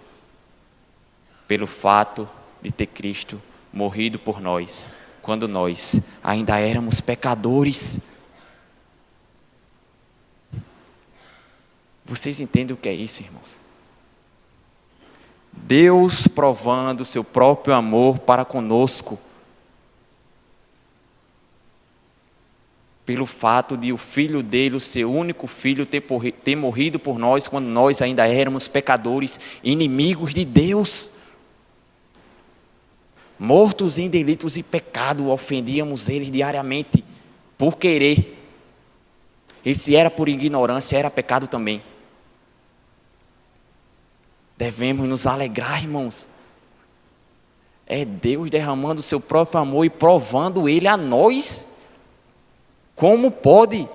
pelo fato de ter Cristo morrido por nós, quando nós ainda éramos pecadores. Vocês entendem o que é isso, irmãos? Deus provando o seu próprio amor para conosco, pelo fato de o filho dele, o seu único filho, ter morrido por nós quando nós ainda éramos pecadores, inimigos de Deus. Mortos em delitos e pecado, ofendíamos eles diariamente, por querer. E se era por ignorância, era pecado também. Devemos nos alegrar, irmãos. É Deus derramando o seu próprio amor e provando ele a nós. Como pode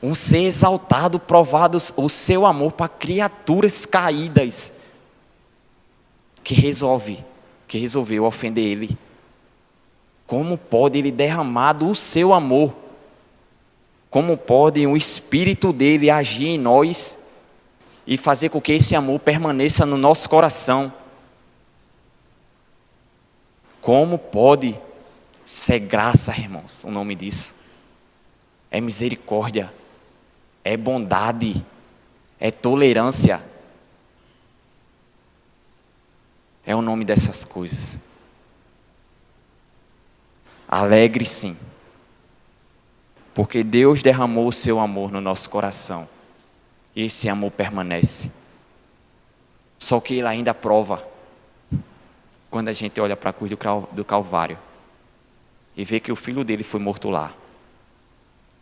um ser exaltado, provado o seu amor para criaturas caídas, que resolveu ofender ele? Como pode ele derramar o seu amor? Como pode o Espírito dele agir em nós e fazer com que esse amor permaneça no nosso coração? Como pode? Isso é graça, irmãos, o nome disso. É misericórdia, é bondade, é tolerância. É o nome dessas coisas. Alegre sim, porque Deus derramou o seu amor no nosso coração, e esse amor permanece. Só que ele ainda prova, quando a gente olha para a cruz do Calvário, e vê que o filho dele foi morto lá,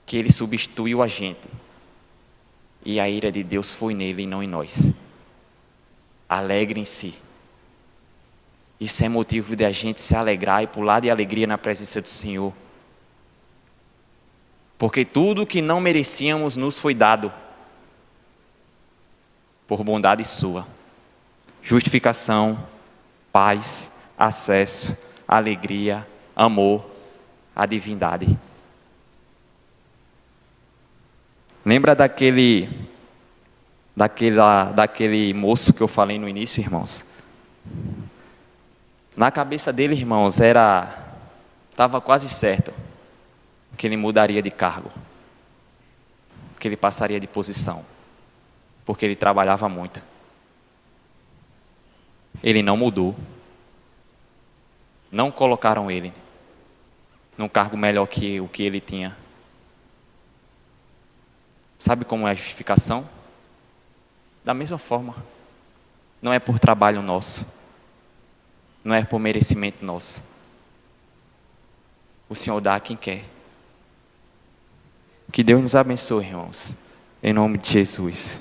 que ele substituiu a gente, e a ira de Deus foi nele e não em nós. Alegrem-se. Isso é motivo de a gente se alegrar e pular de alegria na presença do Senhor. Porque tudo que não merecíamos nos foi dado, por bondade sua. Justificação, paz, acesso, alegria, amor, a divindade. Lembra daquele moço que eu falei no início, irmãos? Na cabeça dele, irmãos, estava quase certo que ele mudaria de cargo, que ele passaria de posição, porque ele trabalhava muito. Ele não mudou. Não colocaram ele num cargo melhor que o que ele tinha. Sabe como é a justificação? Da mesma forma. Não é por trabalho nosso. Não é por merecimento nosso. O Senhor dá a quem quer. Que Deus nos abençoe, irmãos. Em nome de Jesus.